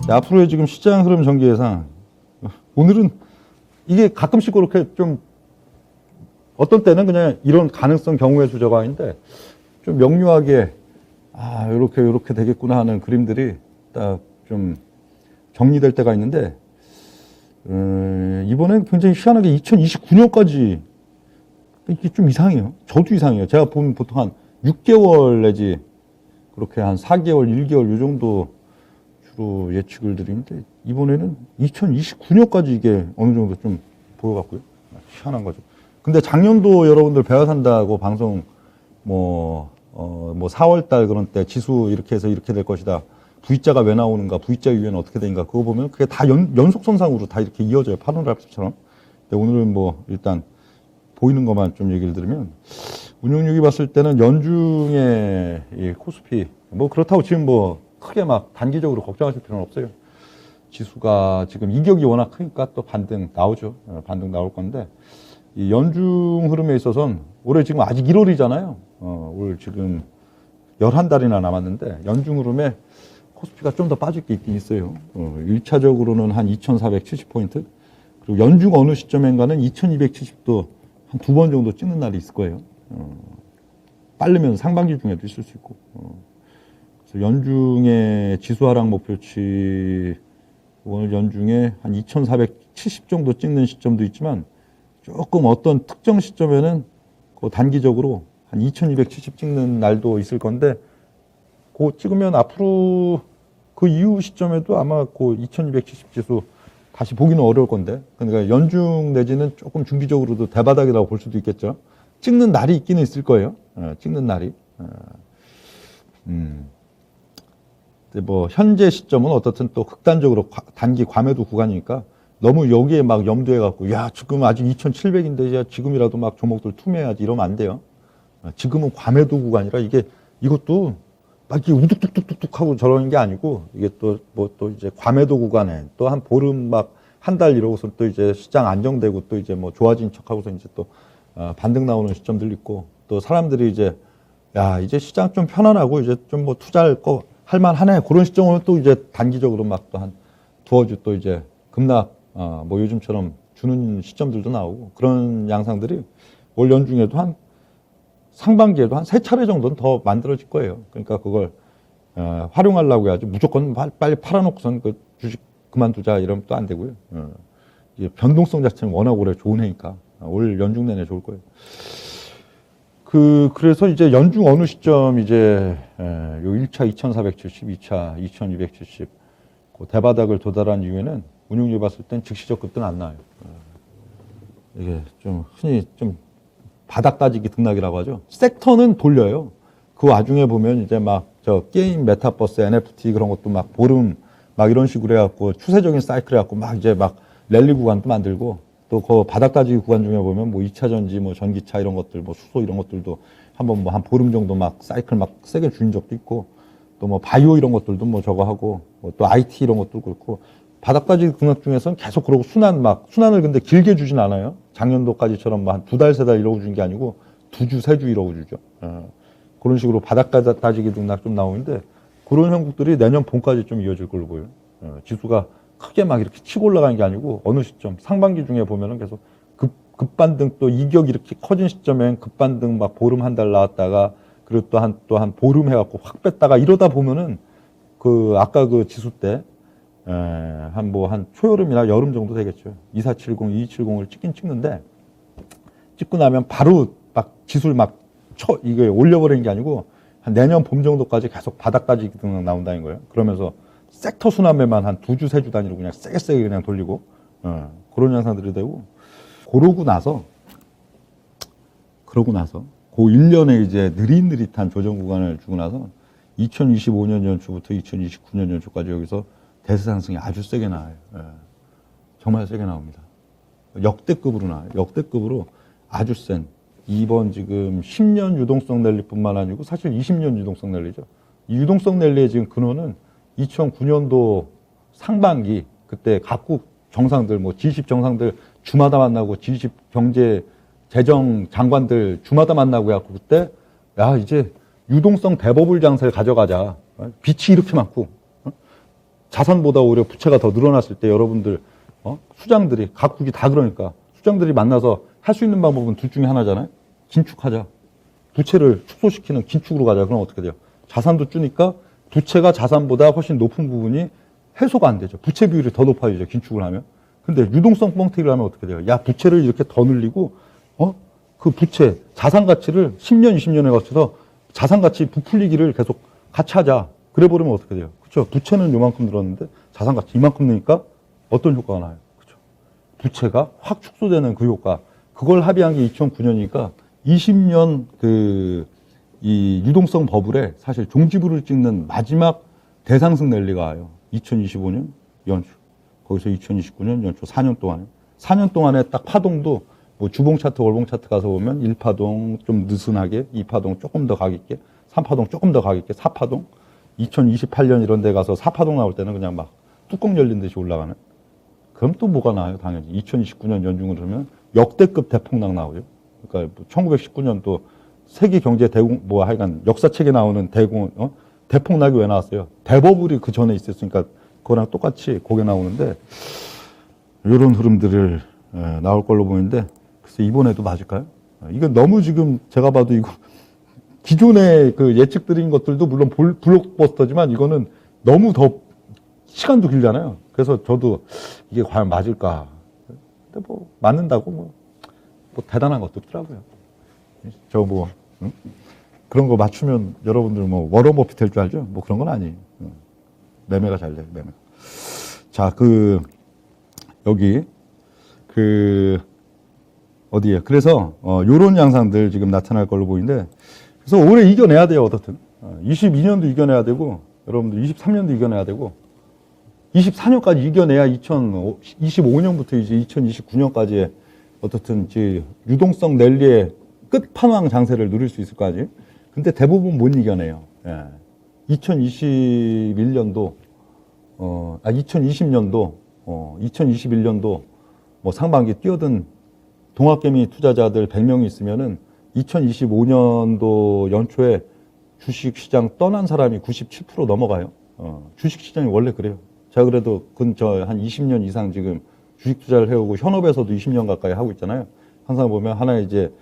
앞으로의 지금 시장 흐름 전개상 오늘은 이게 가끔씩 그렇게 좀 어떤 때는 그냥 이런 가능성 경우의 수저가인데 좀 명료하게 요렇게 되겠구나 하는 그림들이 딱 좀 정리될 때가 있는데 이번엔 굉장히 희한하게 2029년까지 이게 좀 이상해요. 저도 이상해요. 제가 보면 보통 한 6개월 내지 그렇게 한 4개월, 1개월 이 정도 주로 예측을 드리는데 이번에는 2029년까지 이게 어느 정도 좀 보여갖고요. 희한한 거죠. 근데 작년도 여러분들 배워 산다고 방송 4월달 그런 때 지수 이렇게 해서 이렇게 될 것이다. V자가 왜 나오는가, V자 이후에는 어떻게 되는가 그거 보면 그게 다 연속선상으로 다 이렇게 이어져요. 파노라마처럼. 근데 오늘은 일단 보이는 것만 좀 얘기를 들으면 운용력이 봤을 때는 연중의 이 코스피 그렇다고 지금 크게 막 단기적으로 걱정하실 필요는 없어요. 지수가 지금 이격이 워낙 크니까 또 반등 나오죠. 반등 나올 건데 이 연중 흐름에 있어서는 올해 지금 아직 1월이잖아요. 올 지금 11달이나 남았는데 연중 흐름에 코스피가 좀 더 빠질 게 있긴 있어요. 1차적으로는 한 2,470포인트 그리고 연중 어느 시점인가는 2,270도 한 2번 정도 찍는 날이 있을 거예요. 빠르면 상반기 중에도 있을 수 있고. 그래서 연중의 지수 하락 목표치 오늘 연중에 한 2,470 정도 찍는 시점도 있지만 조금 어떤 특정 시점에는 단기적으로 한 2,270 찍는 날도 있을 건데 그 찍으면 앞으로 그 이후 시점에도 아마 그 2,270 지수 다시 보기는 어려울 건데 그러니까 연중 내지는 조금 중기적으로도 대바닥이라고 볼 수도 있겠죠. 찍는 날이 있기는 있을 거예요. 찍는 날이. 근데 현재 시점은 어떻든 또 극단적으로 단기 과매도 구간이니까 너무 여기에 막 염두해갖고 야 지금 아직 2,700인데 지금이라도 막 종목들 투매해야지 이러면 안 돼요. 지금은 과매도 구간이라 이것도 막 이렇게 우뚝뚝뚝뚝 하고 저러는 게 아니고 이게 또 이제 과매도 구간에 또 한 보름 막 한 달 이러고서 또 이제 시장 안정되고 또 이제 좋아진 척하고서 이제 또 반등 나오는 시점들 있고 또 사람들이 이제 이제 시장 좀 편안하고 이제 좀 투자할 거 할만하네 그런 시점으로 또 이제 단기적으로 막 또 한 두어 주 또 이제 급락 요즘처럼 주는 시점들도 나오고 그런 양상들이 올 연중에도 한 상반기에도 한 3차례 정도는 더 만들어질 거예요. 그러니까 그걸 활용하려고 해야지 무조건 빨리 팔아놓고선 그 주식 그만두자 이러면 또 안 되고요. 변동성 자체는 워낙 올해 좋은 해니까 올 연중 내내 좋을 거예요. 그래서 이제 연중 어느 시점 이제 요 1차 2,470, 2차 2,270 대바닥을 도달한 이후에는 운용률 봤을 땐 즉시적 급등 안 나와요. 이게 좀 흔히 좀 바닥 따지기 등락이라고 하죠. 섹터는 돌려요. 그 와중에 보면 이제 게임, 메타버스, NFT 그런 것도 보름 이런 식으로 해갖고 추세적인 사이클 해갖고 이제 랠리 구간도 만들고 또 그 바닥 따지기 구간 중에 보면 2차 전지, 전기차 이런 것들, 수소 이런 것들도 한번 한 보름 정도 사이클 세게 줄인 적도 있고 또 바이오 이런 것들도 저거 하고 또 IT 이런 것도 그렇고 바닥 따지기 등락 중에서는 계속 그러고 순환을 근데 길게 주진 않아요. 작년도까지처럼 한 2달, 3달 이러고 준 게 아니고 2주, 3주 이러고 주죠. 그런 식으로 바닥 따지기 등락 좀 나오는데 그런 형국들이 내년 봄까지 좀 이어질 걸로 보여요. 지수가 크게 이렇게 치고 올라가는 게 아니고 어느 시점 상반기 중에 보면은 계속 급반등 또 이격이 이렇게 커진 시점엔 급반등 보름 한 달 나왔다가 그리고 또 한 보름 해갖고 확 뺐다가 이러다 보면은 아까 지수 때 한 초여름이나 여름 정도 되겠죠. 2470, 2270을 찍긴 찍는데 찍고 나면 바로 지수를 이게 올려버리는 게 아니고 한 내년 봄 정도까지 계속 바닥 따지기 등 나온다는 거예요. 그러면서 섹터 순환매만 한 2주, 3주 단위로 그냥 세게 그냥 돌리고 그런 현상들이 되고 그러고 나서 그 1년에 이제 느릿느릿한 조정 구간을 주고 나서 2025년 연초부터 2029년 연초까지 여기서 대세 상승이 아주 세게 나와요. 정말 세게 나옵니다. 역대급으로 나와요. 역대급으로 아주 센. 이번 지금 10년 유동성 랠리뿐만 아니고 사실 20년 유동성 랠리죠. 이 유동성 랠리의 지금 근원은 2009년도 상반기 그때 각국 정상들 뭐 G20 정상들 주마다 만나고 G20 경제 재정 장관들 주마다 만나고 해갖고 그때 야 이제 유동성 대버블 장세를 가져가자. 빚이 이렇게 많고 자산보다 오히려 부채가 더 늘어났을 때 여러분들 수장들이 각국이 다 그러니까 수장들이 만나서 할 수 있는 방법은 둘 중에 하나잖아요. 긴축하자. 부채를 축소시키는 긴축으로 가자. 그럼 어떻게 돼요? 자산도 주니까 부채가 자산보다 훨씬 높은 부분이 해소가 안 되죠. 부채 비율이 더 높아지죠. 긴축을 하면. 근데 유동성 뻥튀기를 하면 어떻게 돼요? 야, 부채를 이렇게 더 늘리고 그 부채, 자산 가치를 10년, 20년에 거쳐서 자산 가치 부풀리기를 계속 같이 하자. 그래 버리면 어떻게 돼요? 그렇죠? 부채는 요만큼 늘었는데 자산 가치 이만큼 느니까 어떤 효과가 나요? 그렇죠? 부채가 확 축소되는 그 효과. 그걸 합의한 게 2009년이니까 20년 이 유동성 버블에 사실 종지부를 찍는 마지막 대상승 랠리가 와요. 2025년 연초. 거기서 2029년 연초 4년 동안에. 4년 동안에 딱 파동도 뭐 주봉 차트, 월봉 차트 가서 보면 1파동 좀 느슨하게, 2파동 조금 더 각 있게, 3파동 조금 더 각 있게, 4파동. 2028년 이런 데 가서 4파동 나올 때는 그냥 막 뚜껑 열린 듯이 올라가는. 그럼 또 뭐가 나와요, 당연히. 2029년 연중으로 그러면 역대급 대폭락 나오죠. 그러니까 1919년 세계 경제 하여간 역사책에 나오는 대폭락이 왜 나왔어요? 대버블이 그 전에 있었으니까 그거랑 똑같이 거기에 나오는데 이런 흐름들을 나올 걸로 보이는데 글쎄 이번에도 맞을까요? 이건 너무 지금 제가 봐도 이거 기존의 그 예측드린 것들도 물론 블록버스터지만 이거는 너무 더 시간도 길잖아요. 그래서 저도 이게 과연 맞을까? 근데 뭐 맞는다고 뭐 대단한 것도 없더라고요. 응? 그런 거 맞추면 여러분들 뭐 워런 버핏 될 줄 알죠? 뭐 그런 건 아니에요. 매매가 잘 돼요, 매매. 자, 여기, 어디에. 그래서, 요런 양상들 지금 나타날 걸로 보이는데, 그래서 올해 이겨내야 돼요, 어떻든. 22년도 이겨내야 되고, 여러분들 23년도 이겨내야 되고, 24년까지 이겨내야 2025년부터 이제 2029년까지의 어떻든 이제 유동성 랠리의 끝판왕 장세를 누릴 수 있을 거 아니에요? 근데 대부분 못 이겨내요. 예. 2021년도, 2020년도, 2021년도 뭐 상반기 뛰어든 동학개미 투자자들 100명이 있으면은 2025년도 연초에 주식시장 떠난 사람이 97% 넘어가요. 주식시장이 원래 그래요. 제가 그래도 한 20년 이상 지금 주식 투자를 해오고 현업에서도 20년 가까이 하고 있잖아요. 항상 보면 하나의 이제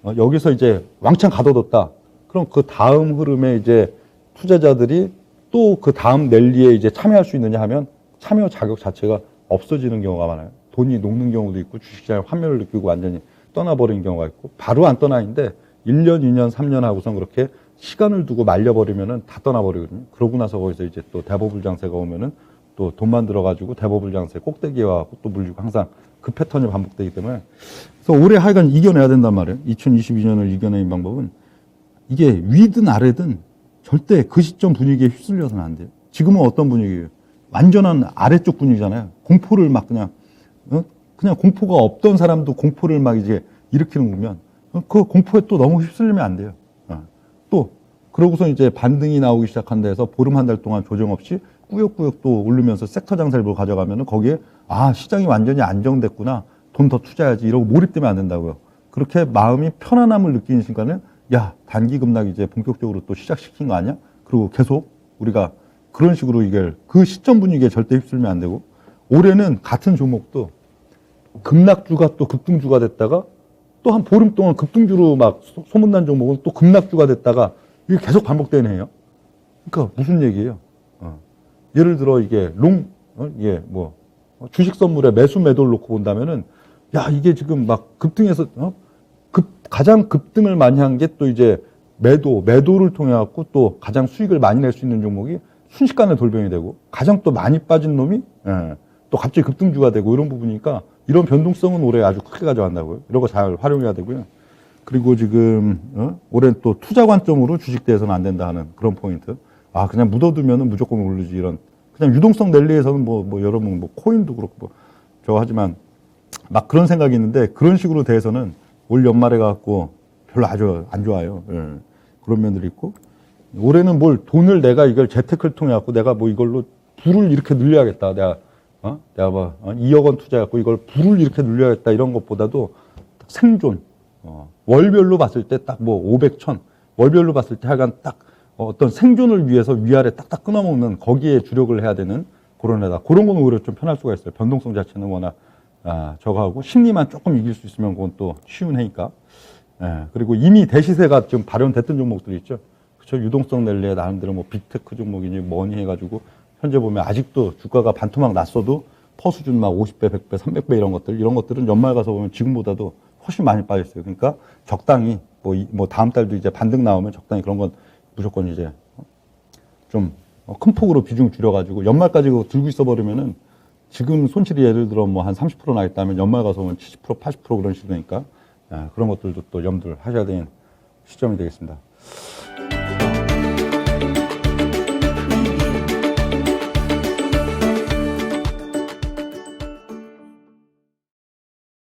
여기서 이제 왕창 가둬뒀다. 그럼 그 다음 흐름에 이제 투자자들이 또 그 다음 랠리에 이제 참여할 수 있느냐 하면 참여 자격 자체가 없어지는 경우가 많아요. 돈이 녹는 경우도 있고 주식시장에 환멸을 느끼고 완전히 떠나버리는 경우가 있고 바로 안 떠나 있는데 1년, 2년, 3년 하고선 그렇게 시간을 두고 말려버리면은 다 떠나버리거든요. 그러고 나서 거기서 이제 또 대버블 장세가 오면은 또 돈만 들어가지고 대버블 장세 꼭대기에 와서 또 물리고 항상 그 패턴이 반복되기 때문에 그래서 올해 하여간 이겨내야 된단 말이에요. 2022년을 이겨내는 방법은 이게 위든 아래든 절대 그 시점 분위기에 휩쓸려서는 안 돼요. 지금은 어떤 분위기예요? 완전한 아래쪽 분위기잖아요. 공포를 막 그냥 공포가 없던 사람도 공포를 막 이제 일으키는 거면 그 공포에 또 너무 휩쓸리면 안 돼요. 또 그러고서 이제 반등이 나오기 시작한 데서 보름 한 달 동안 조정 없이 꾸역꾸역 또 오르면서 섹터 장세를 가져가면은 거기에 시장이 완전히 안정됐구나. 돈 더 투자해야지 이러고 몰입되면 안 된다고요. 그렇게 마음이 편안함을 느끼는 순간은 야, 단기 급락 이제 본격적으로 또 시작시킨 거 아니야? 그리고 계속 우리가 그런 식으로 이게 그 시점 분위기에 절대 휩쓸면 안 되고 올해는 같은 종목도 급락주가 또 급등주가 됐다가 또 한 보름 동안 급등주로 막 소문난 종목은 또 급락주가 됐다가 이게 계속 반복되는 해요. 그러니까 무슨 얘기예요? 예를 들어 이게 주식 선물에 매수 매도를 놓고 본다면은 야, 이게 지금 막 급등해서 가장 급등을 많이 한 게 또 이제 매도를 통해 갖고 또 가장 수익을 많이 낼 수 있는 종목이 순식간에 돌변이 되고 가장 또 많이 빠진 놈이 또 갑자기 급등주가 되고 이런 부분이니까 이런 변동성은 올해 아주 크게 가져간다고요. 이런 거 잘 활용해야 되고요. 그리고 지금 올해 또 투자 관점으로 주식대에서는 안 된다 하는 그런 포인트. 그냥 묻어두면은 무조건 오르지 이런. 그냥 유동성 랠리에서는 여러분 코인도 그렇고 저거 하지만 막 그런 생각이 있는데 그런 식으로 대해서는 올 연말에 갖고 별로 아주 안 좋아요. 예. 그런 면들이 있고 올해는 뭘 돈을 내가 이걸 재테크를 통해 갖고 내가 뭐 이걸로 부를 이렇게 늘려야겠다. 내가 뭐 2억 원 투자해갖고 이걸 부를 이렇게 늘려야겠다. 이런 것보다도 딱 생존. 월별로 봤을 때 딱 뭐 500, 1000. 월별로 봤을 때 하여간 딱 어떤 생존을 위해서 위아래 딱딱 끊어먹는 거기에 주력을 해야 되는 그런 애다. 그런 건 오히려 좀 편할 수가 있어요. 변동성 자체는 워낙 저거하고 심리만 조금 이길 수 있으면 그건 또 쉬운 해니까. 그리고 이미 대시세가 좀 발현됐던 종목들이 있죠. 그쵸. 유동성 랠리에 나름대로 뭐 빅테크 종목이니 뭐니 해가지고 현재 보면 아직도 주가가 반토막 났어도 퍼 수준 막 50배, 100배, 300배 이런 것들은 연말 가서 보면 지금보다도 훨씬 많이 빠졌어요. 그러니까 적당히 뭐 다음 달도 이제 반등 나오면 적당히 그런 건 무조건 이제 좀 큰 폭으로 비중 줄여가지고 연말까지 그거 들고 있어 버리면은 지금 손실이 예를 들어 뭐 한 30% 나 있다면 연말 가서 보면 70%, 80% 그런 식으로 되니까 그런 것들도 또 염두를 하셔야 되는 시점이 되겠습니다.